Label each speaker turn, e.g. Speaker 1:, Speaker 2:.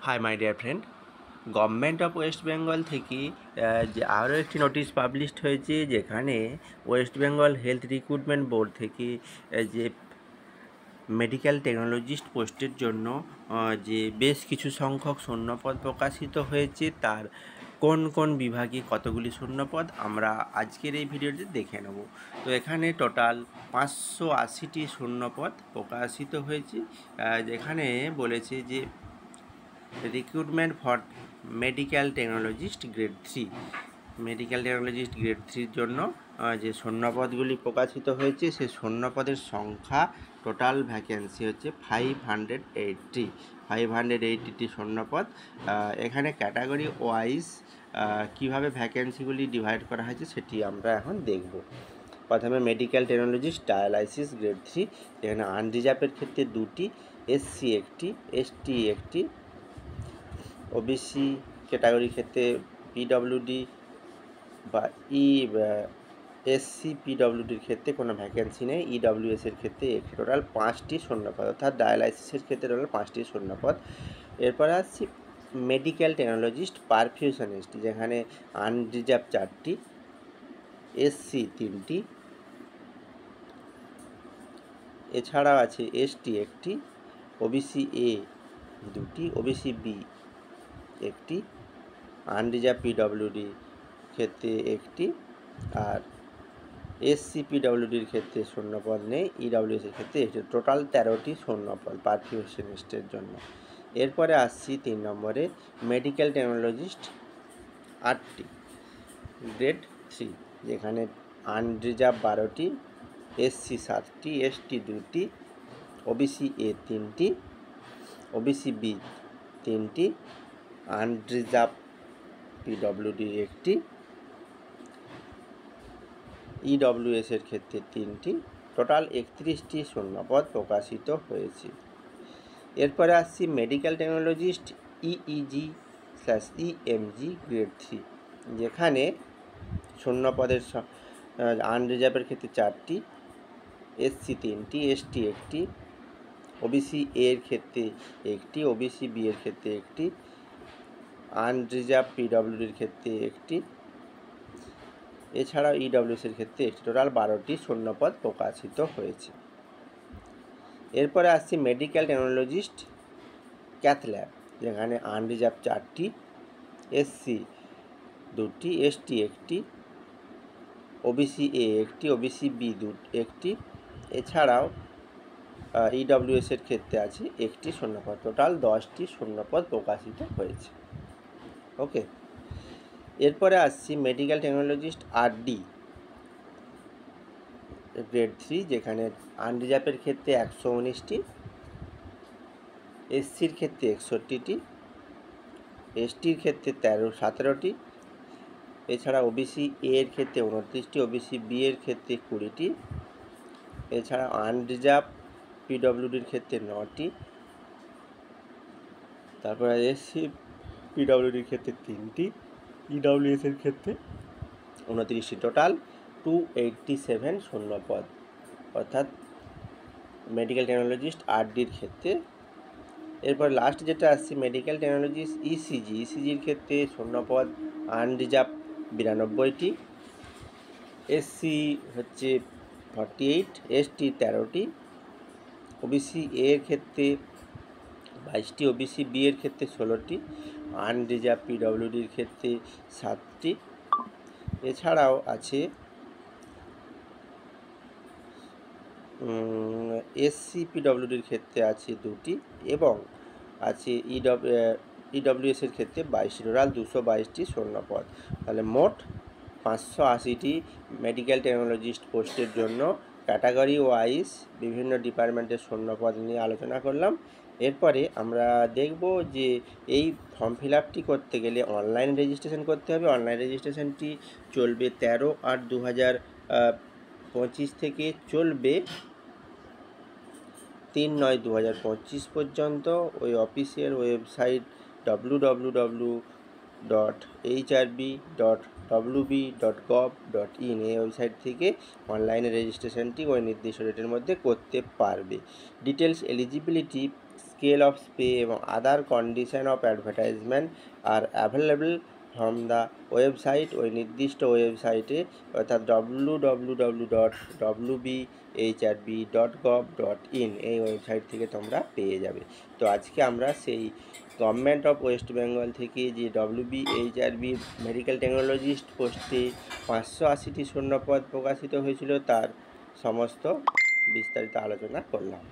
Speaker 1: Hi my dear friend, government of West Bengal থেকে যে আরও একটি নোটিশ পাবলিশড হয়েছে, যেখানে West Bengal health recruitment board থেকে যে মেডিকেল টেকনোলজিস্ট পোস্টের জন্য যে বেশ কিছু সংখ্যক শূন্যপদ প্রকাশিত হয়েছে, তার কোন কোন বিভাগে কতগুলি শূন্যপদ আমরা আজকের এই ভিডিওতে দেখে নেব। তো এখানে টোটাল 580টি শূন্যপদ প্রকাশিত হয়েছে, যেখানে বলেছে যে recruitment for medical technologist grade 3, medical technologist grade 3-র জন্য যে শূন্যপদগুলি প্রকাশিত হয়েছে, সেই শূন্যপদের সংখ্যা টোটাল ভ্যাকেন্সি হচ্ছে 580টি শূন্যপদ। এখানে ক্যাটাগরি ওয়াইজ কীভাবে ভ্যাকেন্সিগুলি ডিভাইড করা হয়েছে সেটি আমরা এখন দেখব। প্রথমে মেডিকেল টেকনোলজিস্ট ডায়ালাইসিস গ্রেড 3, এখানে আনরিজার্ভের ক্ষেত্রে 2টি, এসসি 1টি, এসটি 1টি, ওবিসি ক্যাটাগরির ক্ষেত্রে পিডব্লিউডি বা এসসি পিডব্লিউডির ক্ষেত্রে কোনো ভ্যাকেন্সি নেই, ইডব্লিউএসের ক্ষেত্রে টোটাল 5টি শূন্যপদ, অর্থাৎ ডায়ালাইসিসের ক্ষেত্রে টোটাল 5টি শূন্যপদ। এরপরে আসছি মেডিকেল টেকনোলজিস্ট পারফিউশনিস্ট, যেখানে আনরিজার্ভ 4টি, এসসি 3টি, এছাড়াও আছে এসটি 1টি, ওবিসি এ 2টি, ওবিসি বি 1টি, আনরিজার্ভ পিডব্লিউডি ক্ষেত্রে 1টি, আর এসসি পিডব্লিউডির ক্ষেত্রে শূন্যপদ নেই, ইডব্লিউএসের ক্ষেত্রে 1টি, টোটাল 13টি শূন্যপদ পারফিউশনিস্টের জন্য। এরপরে আসছি 3 নম্বরে মেডিকেল টেকনোলজিস্ট 8টি, গ্রেড 3, যেখানে আনরিজার্ভ 12টি, এসসি 7টি, এসটি 2টি, ওবিসি এ 3টি, ওবিসি বি 3টি, আনরিজার্ভ পিডব্লিউডি 1টি, ইডব্লিউএসের ক্ষেত্রে 3টি, টোটাল 31টি শূন্যপদ প্রকাশিত হয়েছে। এরপরে আসছি মেডিকেল টেকনোলজিস্ট ইইজি/ইএমজি গ্রেড 3, যেখানে শূন্যপদের আনরিজার্ভের ক্ষেত্রে 4টি, এসসি 3টি, এসটি 1টি, ওবিসি এর ক্ষেত্রে 1টি, ওবিসি বি এর ক্ষেত্রে 1টি, আনরিজার্ভ পিডব্লিউডির ক্ষেত্রে 1টি, এছাড়াও ইডব্লিউএসের ক্ষেত্রে 1টি, টোটাল 12টি শূন্যপদ প্রকাশিত হয়েছে। এরপরে আসছি মেডিকেল টেকনোলজিস্ট ক্যাথ ল্যাব, যেখানে আনরিজার্ভ 4টি, এসসি 2টি, এসটি 1টি, ওবিসি এ 1টি, ওবিসি বি 1টি, এছাড়াও ইডব্লিউএসের ক্ষেত্রে আছে 1টি শূন্যপদ, টোটাল 10টি শূন্যপদ প্রকাশিত হয়েছে। ওকে, এরপরে আসছি মেডিকেল টেকনোলজিস্ট আরডি গ্রেড 3, যেখানে আনরিজার্ভের ক্ষেত্রে 119টি, এসসির ক্ষেত্রে 61টি, এসটির ক্ষেত্রে 17টি, এছাড়া ওবিসি এর ক্ষেত্রে 29টি, ওবিসি বি এর ক্ষেত্রে 20টি, এছাড়া আনরিজার্ভ পিডব্লিউডির ক্ষেত্রে 9টি, তারপরে এসসি পিডব্লিউডির ক্ষেত্রে 3টি, ইডব্লিউএসের ক্ষেত্রে 29টি, টোটাল 287 শূন্যপদ, অর্থাৎ মেডিকেল টেকনোলজিস্ট আরডির ক্ষেত্রে। এরপর লাস্ট যেটা আসছে মেডিকেল টেকনোলজিস্ট ইসিজির ক্ষেত্রে শূন্যপদ আনরিজার্ভ 92টি, এসসি হচ্ছে 48, এসটি 13টি, ওবিসি এর ক্ষেত্রে 22টি, ওবিসি বি এর ক্ষেত্রে 16টি, আনরিজার্ভ পিডব্লিউডির ক্ষেত্রে 7টি, এছাড়াও আছে এসসি পিডব্লিউডির ক্ষেত্রে আছে 2টি, এবং আছে ইডব্লিউএসের ক্ষেত্রে 22টি, টোটাল 222টি শূন্যপদ। তাহলে মোট 580টি মেডিকেল টেকনোলজিস্ট পোস্টের জন্য ক্যাটাগরি ওয়াইজ বিভিন্ন ডিপার্টমেন্টের শূন্যপদ নিয়ে আলোচনা করলাম। এরপরে আমরা দেখব যে এই ফর্ম ফিল আপটি করতে গেলে অনলাইন রেজিস্ট্রেশন করতে হবে। অনলাইন রেজিস্ট্রেশনটি চলবে 13/8/2025 থেকে চলবে 3/9/2025 পর্যন্ত। ওই অফিসিয়াল ওয়েবসাইট www.hrb.wb.gov.in এই ওয়েবসাইট থেকে অনলাইনে রেজিস্ট্রেশনটি ওই নির্দিষ্ট ডেটের মধ্যে করতে পারবে। Details eligibility scale of pay এবং other condition of advertisement are available from the website, ওই নির্দিষ্ট ওয়েবসাইটে অর্থাৎ www.wbhrb.gov.in এই ওয়েবসাইট থেকে তোমরা পেয়ে যাবে। তো আজকে আমরা সেই গভর্নমেন্ট অফ ওয়েস্ট বেঙ্গল থেকে যে WBHRB মেডিকেল টেকনোলজিস্ট পোস্টে 580টি শূন্যপদ প্রকাশিত হয়েছিল তার সমস্ত বিস্তারিত আলোচনা করলাম।